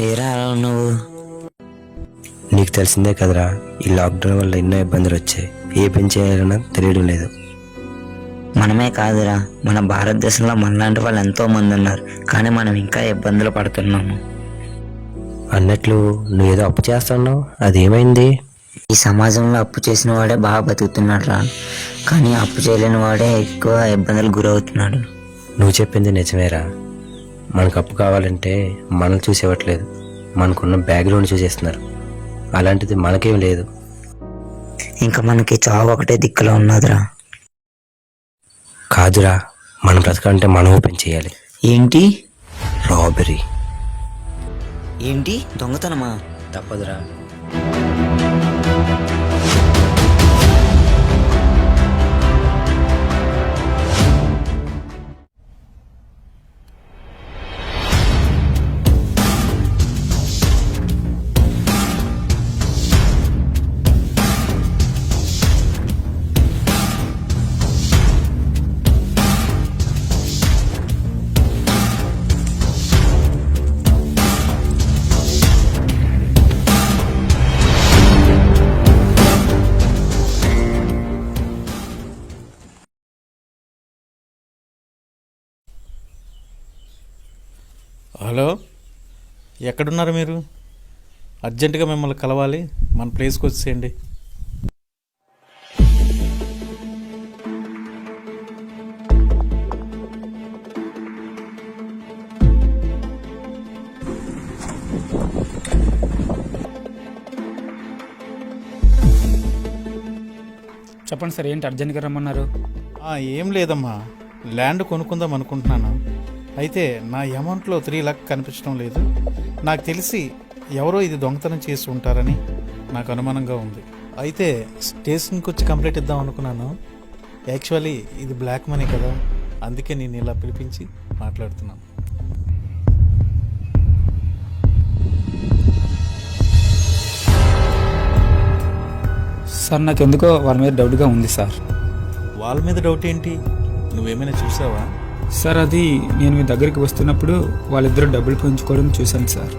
ఏరా అలా నువ్వు? నీకు తెలిసిందే కదరా, ఈ లాక్డౌన్ వల్ల ఎన్నో ఇబ్బందులు వచ్చాయి. ఏ పని చేయాలన్నా తెలియడం లేదు. మనమే కాదురా, మన భారతదేశంలో మనలాంటి వాళ్ళు ఎంతో మంది ఉన్నారు, కానీ మనం ఇంకా ఇబ్బందులు పడుతున్నాము. అన్నట్లు నువ్వేదో అప్పు చేస్తున్నావు, అదేమైంది? ఈ సమాజంలో అప్పు చేసిన వాడే బాగా బతుకుతున్నాడు రా, కానీ అప్పు చేయలేని వాడే ఎక్కువ ఇబ్బందులకు గురవుతున్నాడు. నువ్వు చెప్పింది నిజమేరా. మనకు అప్పు కావాలంటే మనల్ని చూసేవట్లేదు, మనకున్న బ్యాక్గ్రౌండ్ చూసేస్తున్నారు. అలాంటిది మనకేం లేదు. ఇంకా మనకి చావు ఒకటే దిక్కులో ఉన్నదిరా. కాదురా, మనం బ్రతకాలంటే మనం ఓపెన్ చేయాలి. ఏంటి? రాబరీ. ఏంటి? దొంగతనమా? తప్పదురా. హలో, ఎక్కడున్నారు మీరు? అర్జెంటుగా మిమ్మల్ని కలవాలి, మన ప్లేస్కి వచ్చేయండి. చెప్పండి సార్, ఏంటి అర్జెంట్గా రమ్మన్నారు? ఏం లేదమ్మా, ల్యాండ్ కొనుక్కుందాం అనుకుంటున్నాను. అయితే నా అమౌంట్లో 3 లక్ష కనిపించడం లేదు. నాకు తెలిసి ఎవరో ఇది దొంగతనం చేసి ఉంటారని నాకు అనుమానంగా ఉంది. అయితే స్టేషన్కి వచ్చి కంప్లైంట్ ఇద్దాం అనుకున్నాను. యాక్చువల్లీ ఇది బ్లాక్ మనీ కదా, అందుకే నేను ఇలా పిలిపించి మాట్లాడుతున్నాను. సార్ నాకు ఎందుకో వాళ్ళ మీద డౌట్గా ఉంది సార్. వాళ్ళ మీద డౌట్ ఏంటి? నువ్వేమైనా చూసావా? సార్ అది నేను మీ దగ్గరికి వస్తున్నప్పుడు వాళ్ళిద్దరూ డబ్బులు పంచుకోవడం చూశాను సార్.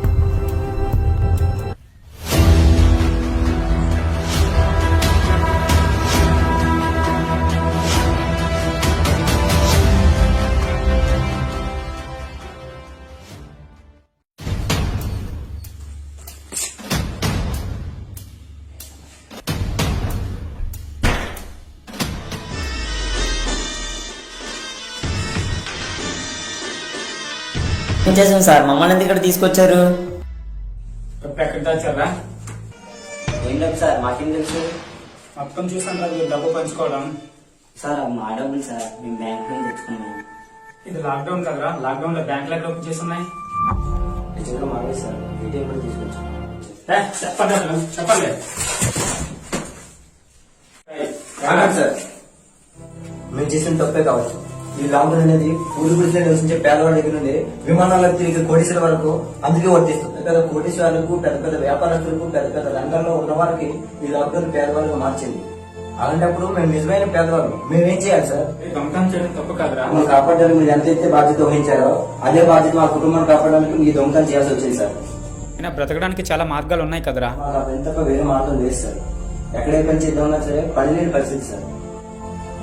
ఏం చేసాం సార్? మమ్మల్ని ఎందుకు ఇక్కడ తీసుకొచ్చారు? ఎక్కడ దాచారా? ఏం లేదు సార్, మాకేం తెలుసు. మొత్తం చూసాను సార్, డబ్బు పంచుకోవడం. సార్ మా డబ్బులు సార్, మేము బ్యాంక్ నుంచి తెచ్చుకున్నాం. ఇది లాక్డౌన్ కదరా, లాక్డౌన్ లో బ్యాంకులు ఎక్కడ ఓపెన్ చేసి ఉన్నాయి? నిజంగా మావే సార్, ఏటీఎం కూడా తీసుకొచ్చాం. చెప్పండి సార్, మేము చేసిన తప్పే కావచ్చు. ఈ లాక్డౌన్ అనేది ఊరి గుడిలో నివసించే పేదవాళ్ళ దగ్గర నుండి విమానాలకు తిరిగి కోటీశ్వర వరకు అందుకే వర్తిస్తుంది. పెద్ద కోటీశ్వరులకు, పెద్ద పెద్ద వ్యాపారస్తులకు, పెద్ద పెద్ద రంగాల్లో ఉన్న వారికి ఈ లాక్డౌన్ పేదవాళ్ళగా మార్చింది. అలాంటప్పుడు మేము నిజమైన పేదవాళ్ళు, మేమేం చేయాలి సార్? దొంగతనం చేయడం తప్పు కాదురా. మమ్మల్ని కాపాడడానికి మీరు ఎంతైతే బాధ్యత వహించారో అదే బాధ్యత మా కుటుంబాన్ని కాపాడడానికి మీ దొంగతనం చేయాల్సి వచ్చింది సార్. అయినా బ్రతకడానికి చాలా మార్గాలు ఉన్నాయి కదరా. మాకు ఎంత వేరే మార్గం లేదు సార్. ఎక్కడే పని చేద్దామన్నా సరే పని లేని పరిస్థితి సార్.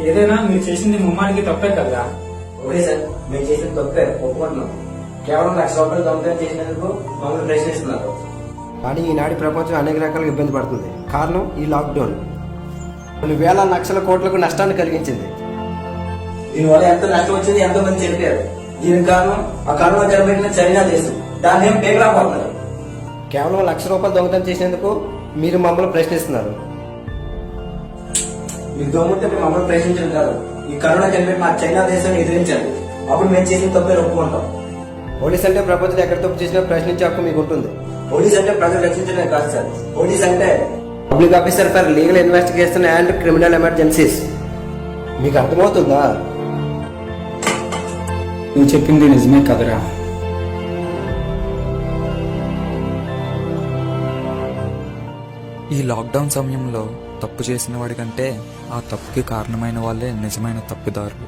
ఏదైనా మీరు చేసింది ముమ్మానికి తప్పే కదరా. ఓకే సార్, మేము చేసిన తప్పే ఒప్పుకుంటున్నాం. కేవలం ₹1,00,000 దొంగతనం చేసినందుకు మమ్మల్ని ప్రశ్నిస్తున్నారు. కానీ ఈనాటి ప్రపంచం అనేక రకాలుగా ఇబ్బంది పడుతుంది. కారణం ఈ లాక్డౌన్ కొన్ని వేల లక్షల కోట్లకు నష్టాన్ని కలిగించింది. దీనివల్ల ఎంత నష్టం వచ్చింది, ఎంతో మంది చనిపోయారు. దీనికి కారణం ఆ కరోనా కనిపెట్టిన చైనా దేశం. దాన్ని ఏం పేగలాపోతున్నారు. కేవలం ₹1,00,000 దొంగతనం చేసినందుకు మీరు మమ్మల్ని ప్రశ్నిస్తున్నారు. మీకు దొంగతే మమ్మల్ని ప్రశ్నించడం కాదు, ఈ కరోనా కనిపెట్టిన మా చైనా దేశాన్ని ఎదిరించాలి. అప్పుడు మేము చేసిన తప్పే ఒప్పుకుంటాం. పోలీస్ అంటే ప్రపంచంలో ఎక్కడ తప్పు చేసినా ప్రశ్నించే హక్కు మీకు ఉంటుంది. పోలీస్ అంటే ప్రజలు రక్షించడమే కాదు సార్. పోలీస్ అంటే public officer for legal investigation and criminal emergencies. మీకు అర్థమవుతుందా? నువ్వు చెప్పింది నిజమే కదరా. ఈ లాక్డౌన్ సమయంలో తప్పు చేసిన వాడికంటే ఆ తప్పుకి కారణమైన వాళ్ళే నిజమైన తప్పిదారులు.